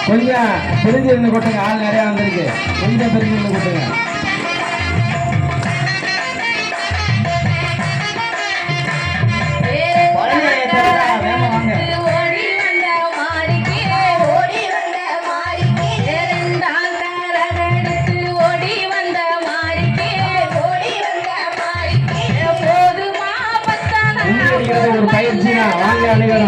கொஞ்சம் பிரிஞ்சிருந்து கொட்டுங்க. ஆள் நிறைய வந்திருக்கு. கொஞ்சம் பிரிஞ்சிருந்து கொட்டுங்க. ஒரு பயிற்சி தான். வாங்க அனைவரும்.